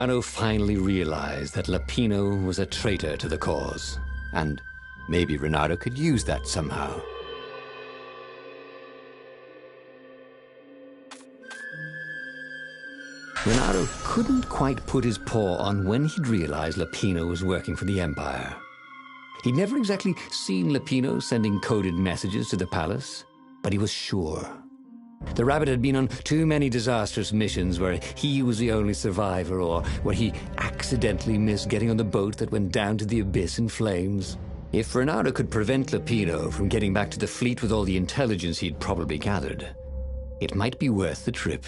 Renato finally realized that Lapino was a traitor to the cause, and maybe Renato could use that somehow. Renato couldn't quite put his paw on when he'd realized Lapino was working for the Empire. He'd never exactly seen Lapino sending coded messages to the palace, but he was sure. The rabbit had been on too many disastrous missions where he was the only survivor, or where he accidentally missed getting on the boat that went down to the abyss in flames. If Renato could prevent Lapino from getting back to the fleet with all the intelligence he'd probably gathered, it might be worth the trip.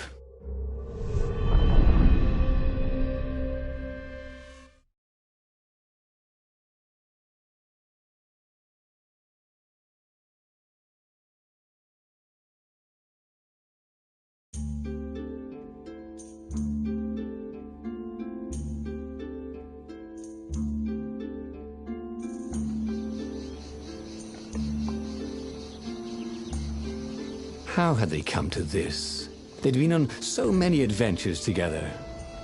How had they come to this? They'd been on so many adventures together.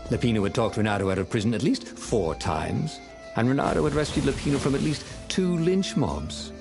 Lapino had talked Renato out of prison at least 4 times, and Renato had rescued Lapino from at least 2 lynch mobs.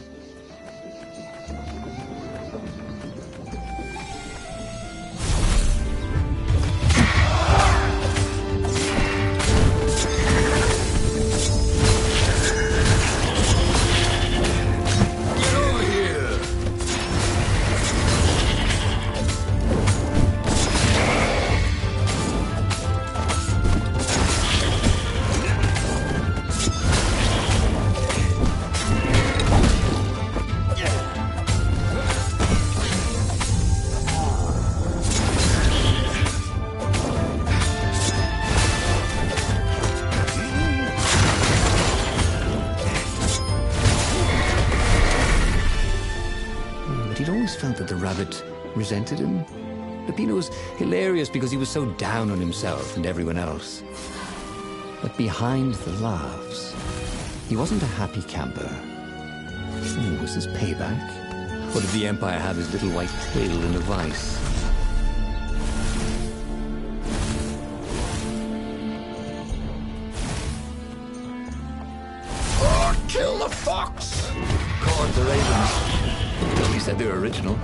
He'd always felt that the rabbit resented him. Lapino was hilarious because he was so down on himself and everyone else. But behind the laughs, he wasn't a happy camper. Was this payback? Or did the Empire have his little white tail in a vice? Kill the fox! Caught the ravens. He said they were original.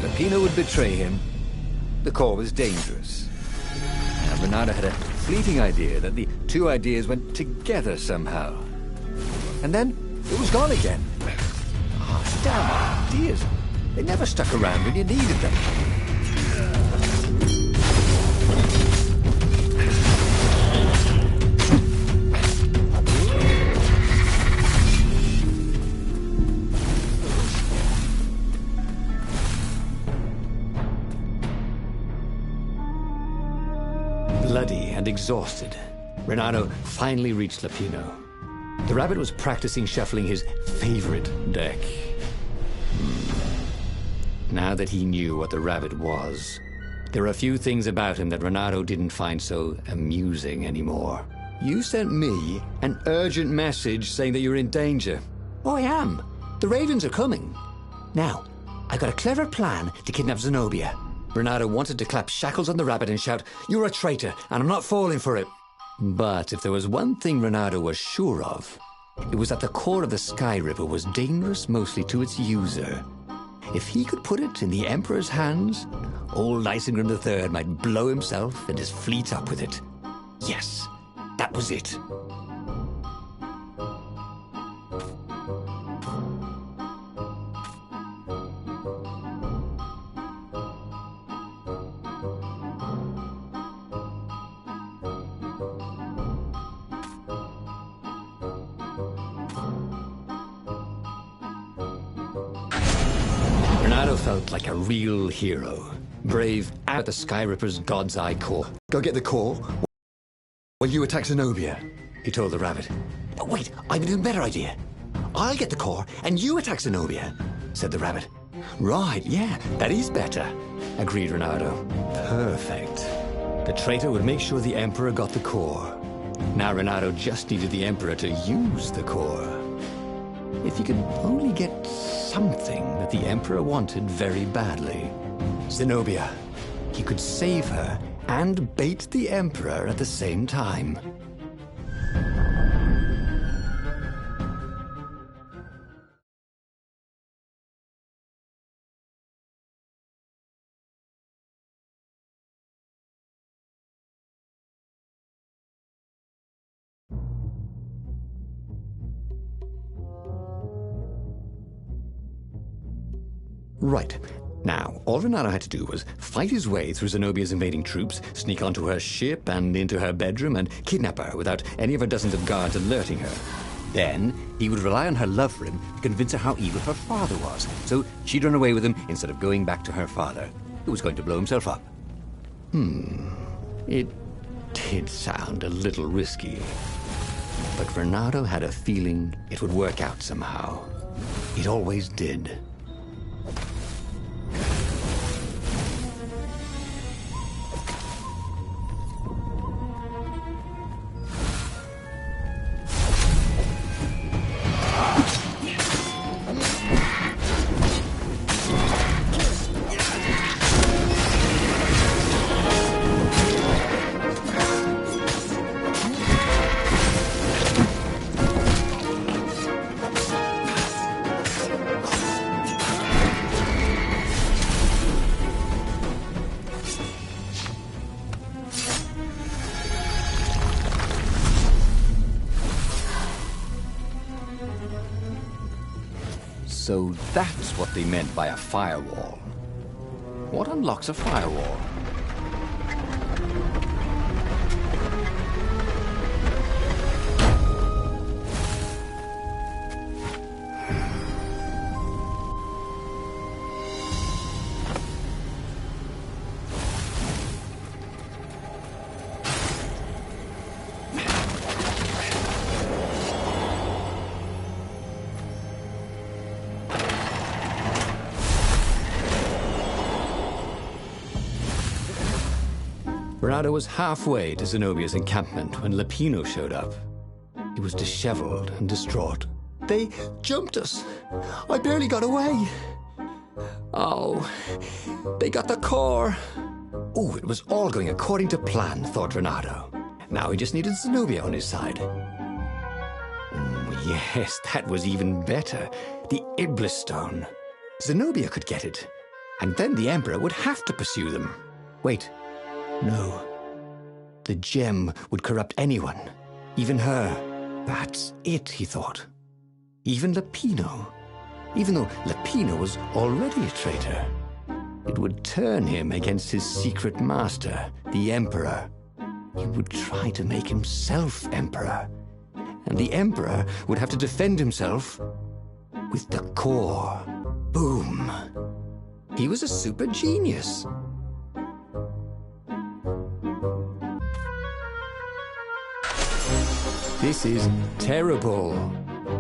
Lapino would betray him. The core was dangerous. And Renato had a fleeting idea that the 2 ideas went together somehow. And then it was gone again. Oh, damn ideas. They never stuck around when you needed them. Bloody and exhausted, Renato finally reached Lapino. The rabbit was practicing shuffling his favorite deck. Now that he knew what the rabbit was, there were a few things about him that Renato didn't find so amusing anymore. You sent me an urgent message saying that you're in danger. Oh, I am. The ravens are coming. Now, I've got a clever plan to kidnap Zenobia. Renato wanted to clap shackles on the rabbit and shout, "You're a traitor, and I'm not falling for it." But if there was one thing Renato was sure of, it was that the core of the Sky River was dangerous mostly to its user. If he could put it in the Emperor's hands, old Isengrim III might blow himself and his fleet up with it. Yes, that was it. Renato felt like a real hero. Brave at the Skyripper's God's Eye core. Go get the core while you attack Zenobia, he told the rabbit. But wait, I've an even better idea. I'll get the core and you attack Zenobia, said the rabbit. Right, yeah, that is better, agreed Renato. Perfect. The traitor would make sure the Emperor got the core. Now Renato just needed the Emperor to use the core. If he could only get something that the Emperor wanted very badly. Zenobia. He could save her and bait the Emperor at the same time. Right. Now, all Renato had to do was fight his way through Zenobia's invading troops, sneak onto her ship and into her bedroom, and kidnap her without any of her dozens of guards alerting her. Then, he would rely on her love for him to convince her how evil her father was, so she'd run away with him instead of going back to her father, who was going to blow himself up. It did sound a little risky. But Renato had a feeling it would work out somehow. It always did. So that's what they meant by a firewall. What unlocks a firewall? Renato was halfway to Zenobia's encampment when Lupino showed up. He was disheveled and distraught. They jumped us. I barely got away. Oh, they got the core. Oh, it was all going according to plan, thought Renato. Now he just needed Zenobia on his side. Yes, that was even better. The Iblis Stone. Zenobia could get it. And then the Emperor would have to pursue them. Wait. No. The gem would corrupt anyone, even her. That's it, he thought. Even Lupino. Even though Lupino was already a traitor. It would turn him against his secret master, the Emperor. He would try to make himself Emperor. And the Emperor would have to defend himself with the core. Boom. He was a super genius. This is terrible,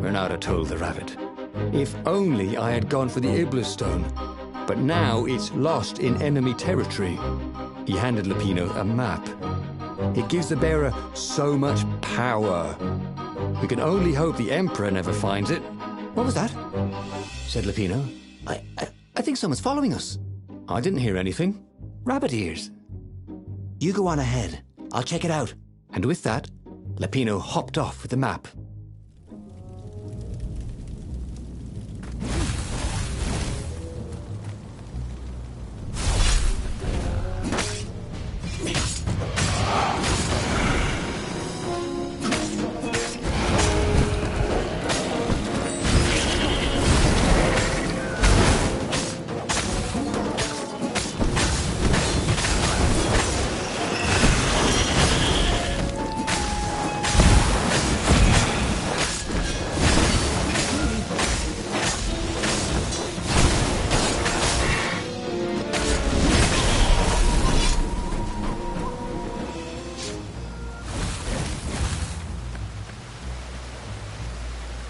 Renato told the rabbit. If only I had gone for the Iblis Stone. But now it's lost in enemy territory. He handed Lupino a map. It gives the bearer so much power. We can only hope the Emperor never finds it. What was that? Said Lupino. I think someone's following us. I didn't hear anything. Rabbit ears. You go on ahead. I'll check it out. And with that, Lupino hopped off with the map.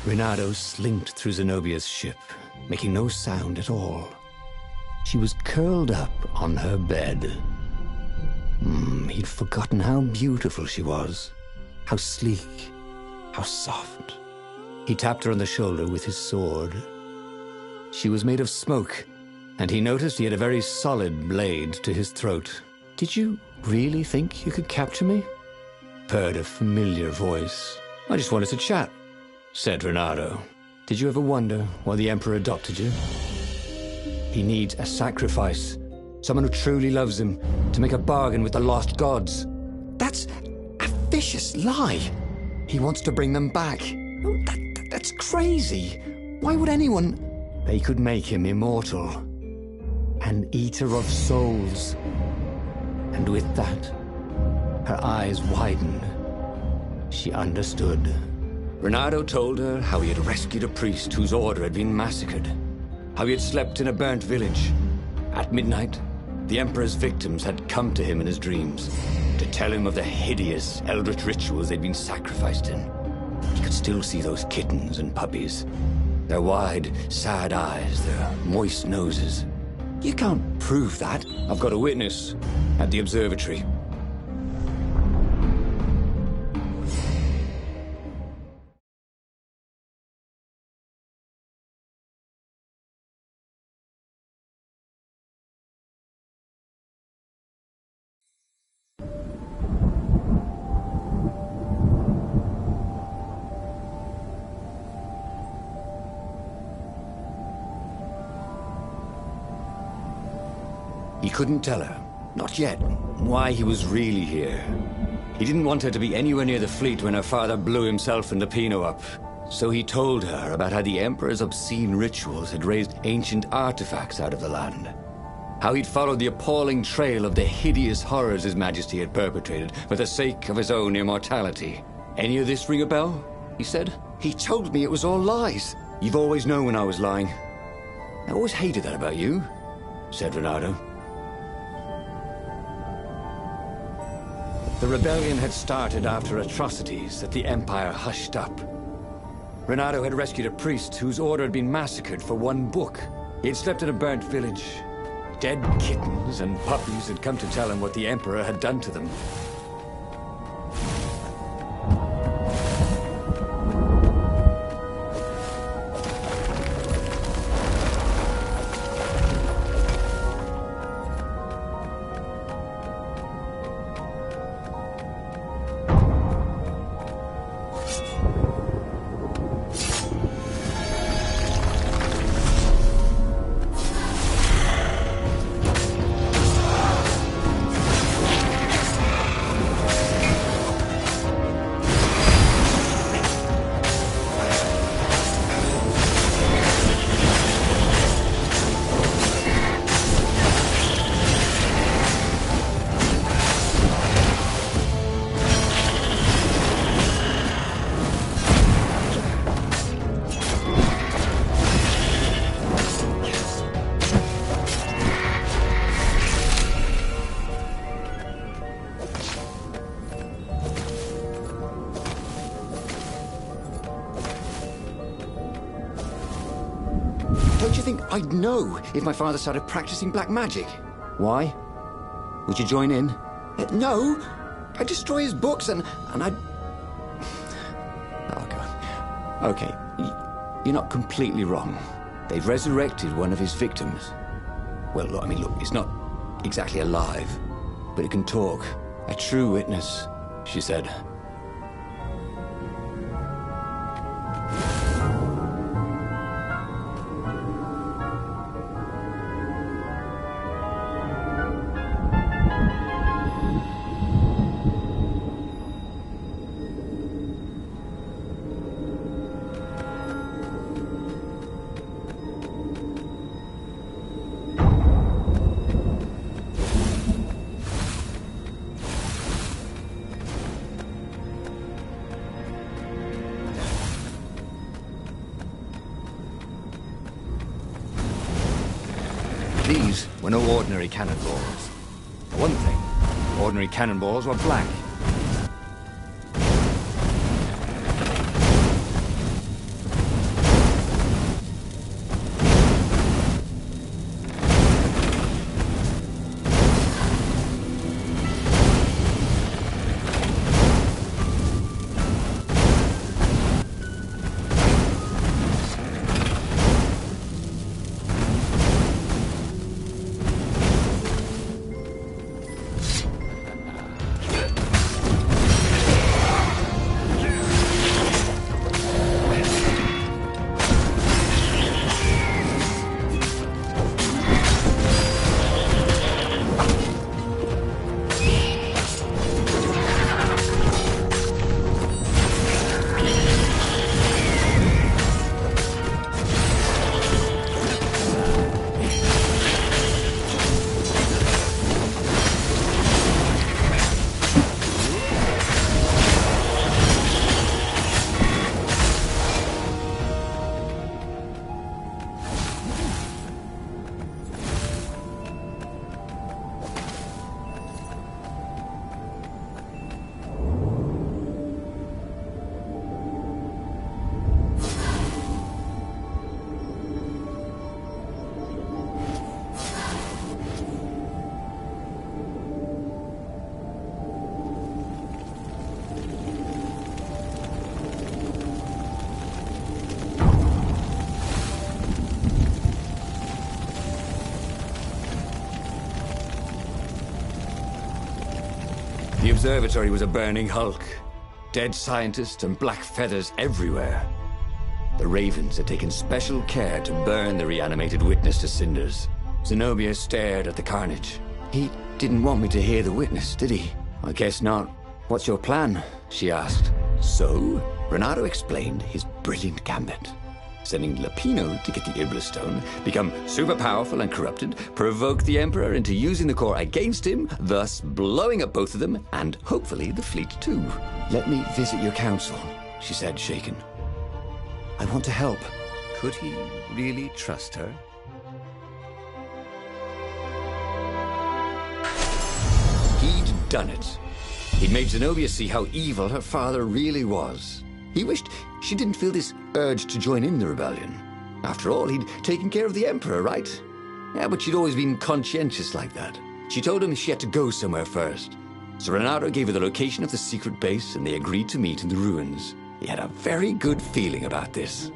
Renato slinked through Zenobia's ship, making no sound at all. She was curled up on her bed. He'd forgotten how beautiful she was, how sleek, how soft. He tapped her on the shoulder with his sword. She was made of smoke, and he noticed he had a very solid blade to his throat. "Did you really think you could capture me?" purred a familiar voice. "I just wanted to chat," said Renato. "Did you ever wonder why the Emperor adopted you? He needs a sacrifice, someone who truly loves him, to make a bargain with the lost gods." "That's a vicious lie. He wants to bring them back." Oh, that's crazy. Why would anyone... They could make him immortal. An eater of souls. And with that, her eyes widened. She understood. Renato told her how he had rescued a priest whose order had been massacred. How he had slept in a burnt village. At midnight, the Emperor's victims had come to him in his dreams to tell him of the hideous eldritch rituals they'd been sacrificed in. He could still see those kittens and puppies. Their wide, sad eyes, their moist noses. "You can't prove that." "I've got a witness at the observatory." He couldn't tell her, not yet, why he was really here. He didn't want her to be anywhere near the fleet when her father blew himself and the Pino up. So he told her about how the Emperor's obscene rituals had raised ancient artifacts out of the land. How he'd followed the appalling trail of the hideous horrors His Majesty had perpetrated for the sake of his own immortality. "Any of this ring a bell?" he said. "He told me it was all lies." "You've always known when I was lying." "I always hated that about you," said Renato. The rebellion had started after atrocities that the Empire hushed up. Renato had rescued a priest whose order had been massacred for one book. He had slept in a burnt village. Dead kittens and puppies had come to tell him what the Emperor had done to them. Don't you think I'd know if my father started practicing black magic? Why? Would you join in? No! I'd destroy his books and I'd... Oh, God. Okay, you're not completely wrong. They've resurrected one of his victims. Well, look, it's not exactly alive, but it can talk. A true witness, she said. These were no ordinary cannonballs. For one thing, ordinary cannonballs were black. observatory was a burning hulk. Dead scientists and black feathers everywhere. The Ravens had taken special care to burn the reanimated witness to cinders. Zenobia stared at the carnage. He didn't want me to hear the witness, did he? I guess not. What's your plan? She asked. So, Renato explained his brilliant gambit. Sending Lapino to get the Iblastone, become super powerful and corrupted, provoke the Emperor into using the core against him, thus blowing up both of them, and hopefully the fleet too. Let me visit your council, she said, shaken. I want to help. Could he really trust her? He'd done it. He'd made Zenobia see how evil her father really was. He wished she didn't feel this urge to join in the rebellion. After all, he'd taken care of the Emperor, right? Yeah, but she'd always been conscientious like that. She told him she had to go somewhere first. So Renato gave her the location of the secret base, and they agreed to meet in the ruins. He had a very good feeling about this.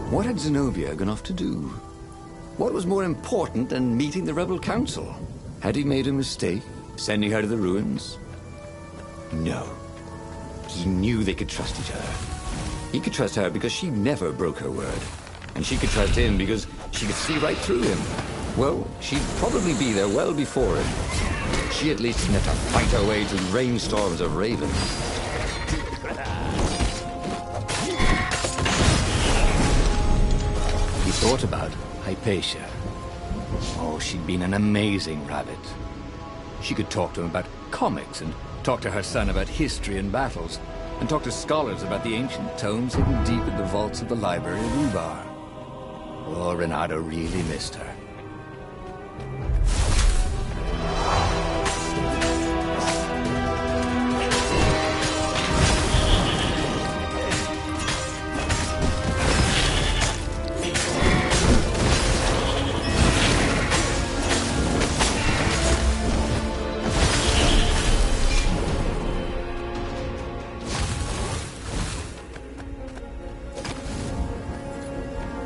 What had Zenobia gone off to do? What was more important than meeting the rebel council? Had he made a mistake, sending her to the ruins? No. He knew they could trust each other. He could trust her because she never broke her word. And she could trust him because she could see right through him. Well, she'd probably be there well before him. She at least didn't have to fight her way through rainstorms of ravens. He thought about Hypatia. Oh, she'd been an amazing rabbit. She could talk to him about comics, and talk to her son about history and battles, and talk to scholars about the ancient tomes hidden deep in the vaults of the library of Ubar. Oh, Renato really missed her.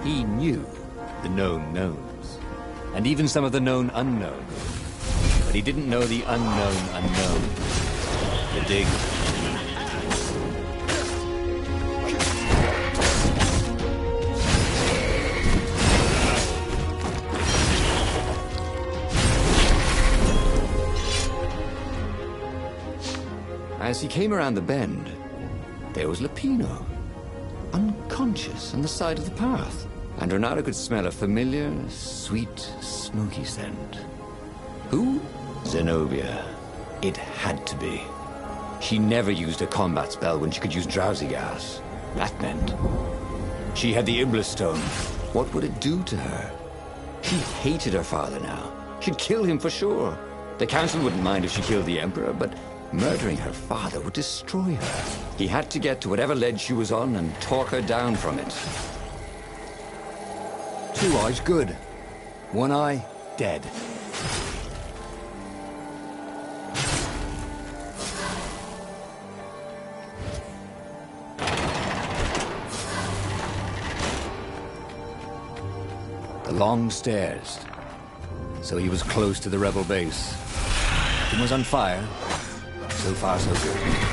He knew the known knowns, and even some of the known unknowns. But he didn't know the unknown unknown. The dig. As he came around the bend, there was Lapino, unconscious on the side of the path. And Renato could smell a familiar, sweet, smoky scent. Who? Zenobia. It had to be. She never used a combat spell when she could use drowsy gas. That meant she had the Iblastone. What would it do to her? She hated her father now. She'd kill him for sure. The council wouldn't mind if she killed the Emperor, but murdering her father would destroy her. He had to get to whatever ledge she was on and talk her down from it. 2 eyes, good. 1 eye, dead. The long stairs. So he was close to the rebel base. It was on fire. So far, so good.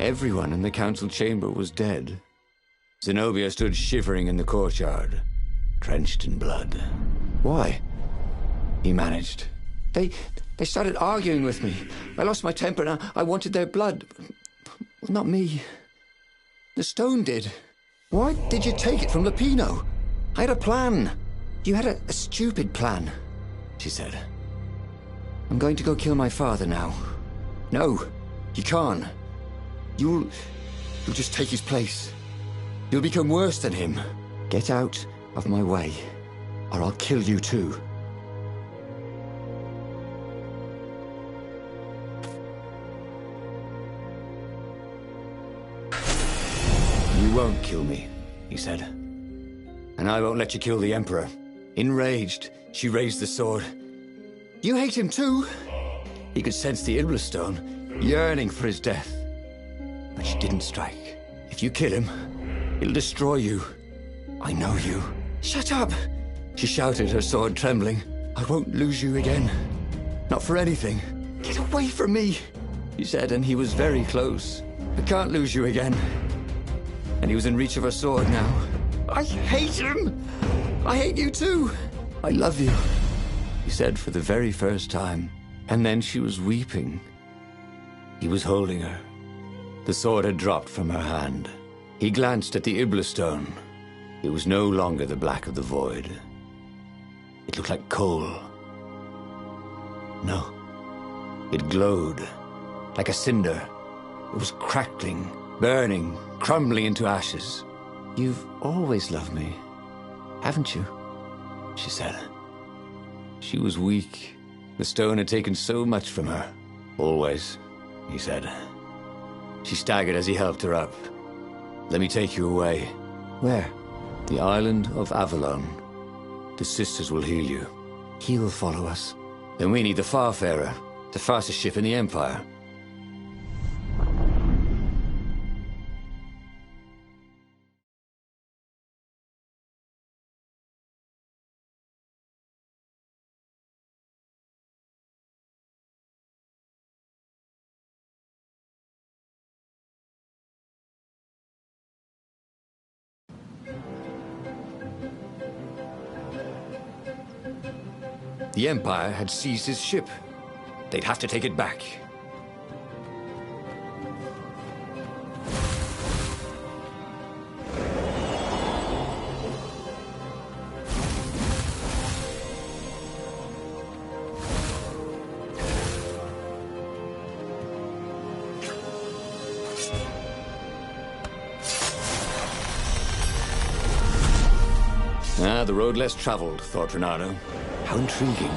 Everyone in the council chamber was dead. Zenobia stood shivering in the courtyard, drenched in blood. "Why?" he managed. They started arguing with me. I lost my temper and I wanted their blood. Well, not me. The stone did. Why did you take it from Lupino? I had a plan. You had a stupid plan, she said. I'm going to go kill my father now. No, you can't. You'll just take his place. You'll become worse than him. Get out of my way, or I'll kill you too. You won't kill me, he said. And I won't let you kill the Emperor. Enraged, she raised the sword. You hate him too? He could sense the Iblis stone, yearning for his death. But she didn't strike. If you kill him, it'll destroy you. I know you. Shut up! She shouted, her sword trembling. I won't lose you again. Not for anything. Get away from me, he said, and he was very close. I can't lose you again. And he was in reach of her sword now. I hate him! I hate you too! I love you, he said for the very first time. And then she was weeping. He was holding her. The sword had dropped from her hand. He glanced at the Iblis stone. It was no longer the black of the void. It looked like coal. No. It glowed, like a cinder. It was crackling, burning, crumbling into ashes. You've always loved me, haven't you? She said. She was weak. The stone had taken so much from her. Always, he said. She staggered as he helped her up. Let me take you away. Where? The island of Avalon. The sisters will heal you. He'll follow us. Then we need the Farfarer, the fastest ship in the Empire. The Empire had seized his ship. They'd have to take it back. The road less traveled, thought Renato. How intriguing.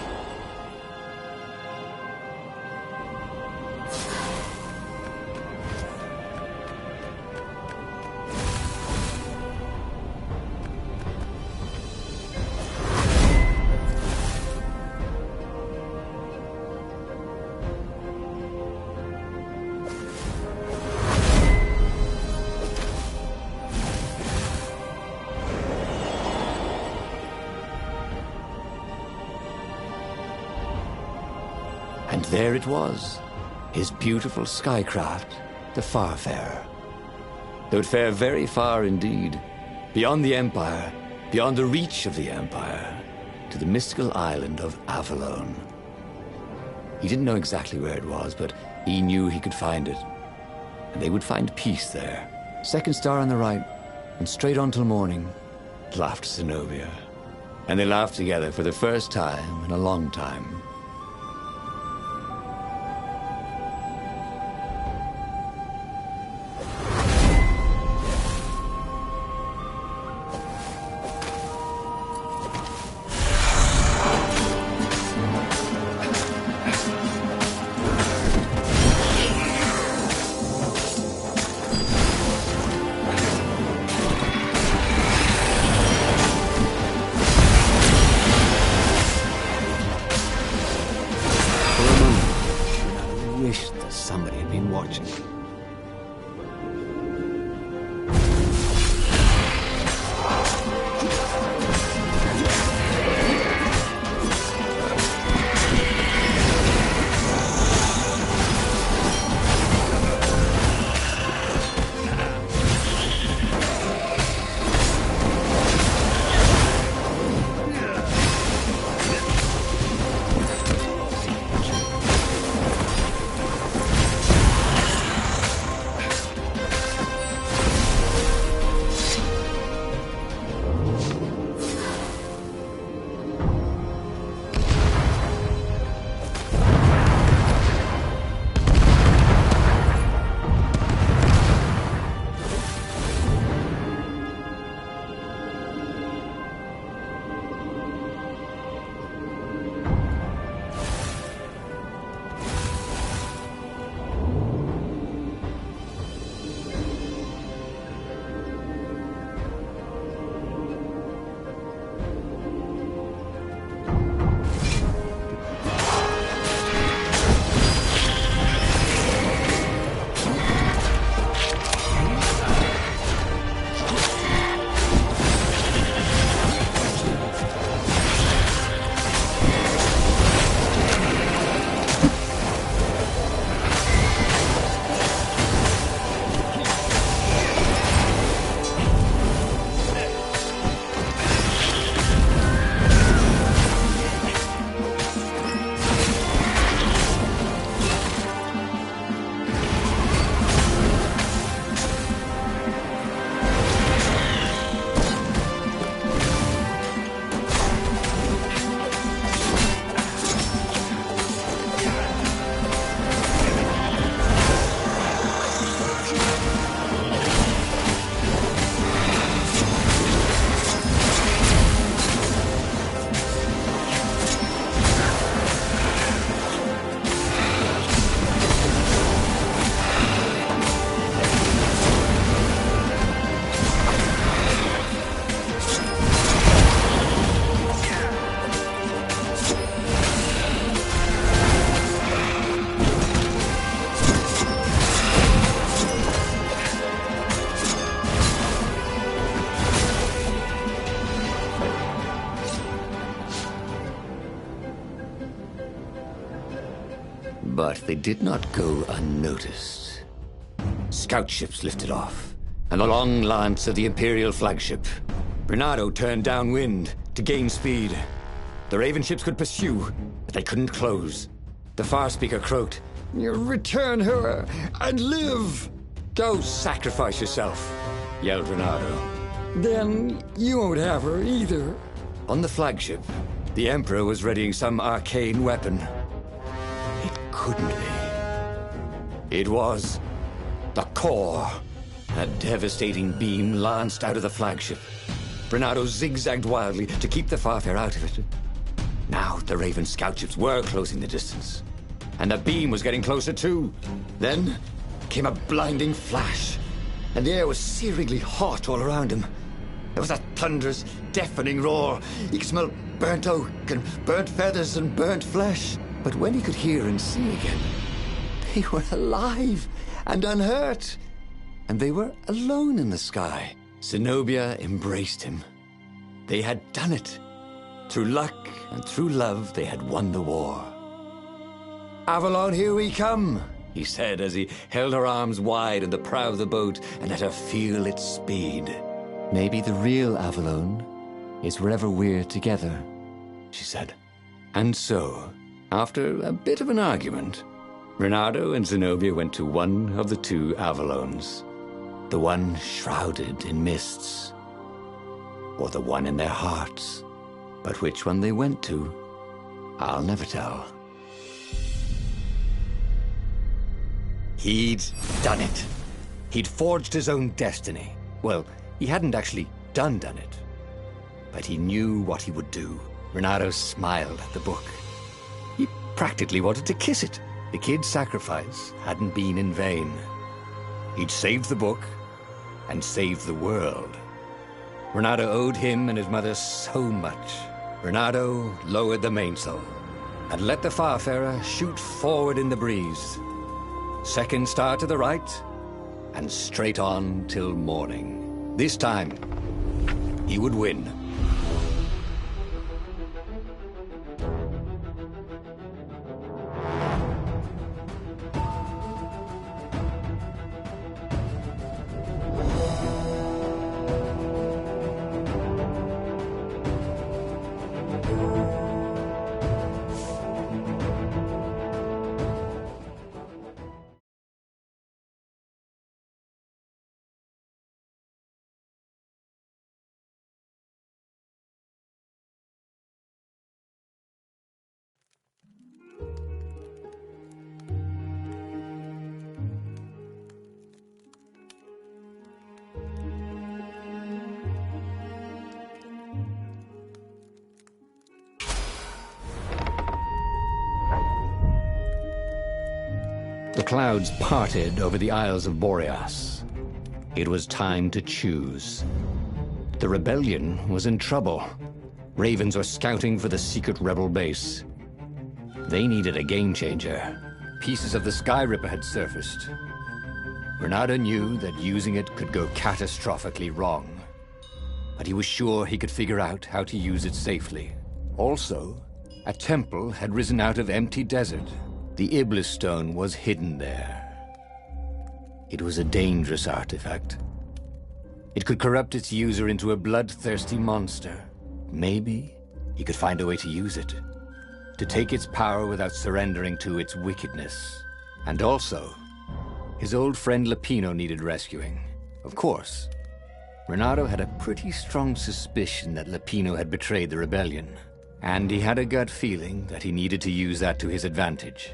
And there it was, his beautiful skycraft, the Farfarer. They would fare very far indeed, beyond the Empire, beyond the reach of the Empire, to the mystical island of Avalon. He didn't know exactly where it was, but he knew he could find it. And they would find peace there. Second star on the right, and straight on till morning, laughed Zenobia. And they laughed together for the first time in a long time. But they did not go unnoticed. Scout ships lifted off, and the long lance of the Imperial flagship. Bernardo turned downwind to gain speed. The Raven ships could pursue, but they couldn't close. The Far Speaker croaked, "You return her and live!" "Go sacrifice yourself," yelled Bernardo. "Then you won't have her either." On the flagship, the Emperor was readying some arcane weapon. It couldn't be. It was the core. A devastating beam lanced out of the flagship. Bernardo zigzagged wildly to keep the Farfare out of it. Now the Raven scout ships were closing the distance, and the beam was getting closer too. Then came a blinding flash, and the air was searingly hot all around him. There was a thunderous, deafening roar. He could smell burnt oak and burnt feathers and burnt flesh. But when he could hear and see again, they were alive and unhurt. And they were alone in the sky. Zenobia embraced him. They had done it. Through luck and through love, they had won the war. "Avalon, here we come," he said as he held her arms wide in the prow of the boat and let her feel its speed. "Maybe the real Avalon is wherever we're together," she said. And so, after a bit of an argument, Bernardo and Zenobia went to one of the two Avalons. The one shrouded in mists, or the one in their hearts. But which one they went to, I'll never tell. He'd done it. He'd forged his own destiny. Well, he hadn't actually done it, but he knew what he would do. Bernardo smiled at the book. He practically wanted to kiss it. The kid's sacrifice hadn't been in vain. He'd saved the book and saved the world. Bernardo owed him and his mother so much. Bernardo lowered the mainsail and let the Farfarer shoot forward in the breeze. Second star to the right, and straight on till morning. This time, he would win. The clouds parted over the Isles of Boreas. It was time to choose. The rebellion was in trouble. Ravens were scouting for the secret rebel base. They needed a game changer. Pieces of the Sky Ripper had surfaced. Bernardo knew that using it could go catastrophically wrong, but he was sure he could figure out how to use it safely. Also, a temple had risen out of empty desert. The Iblis stone was hidden there. It was a dangerous artifact. It could corrupt its user into a bloodthirsty monster. Maybe he could find a way to use it, to take its power without surrendering to its wickedness. And also, his old friend Lapino needed rescuing. Of course, Bernardo had a pretty strong suspicion that Lapino had betrayed the rebellion, and he had a gut feeling that he needed to use that to his advantage.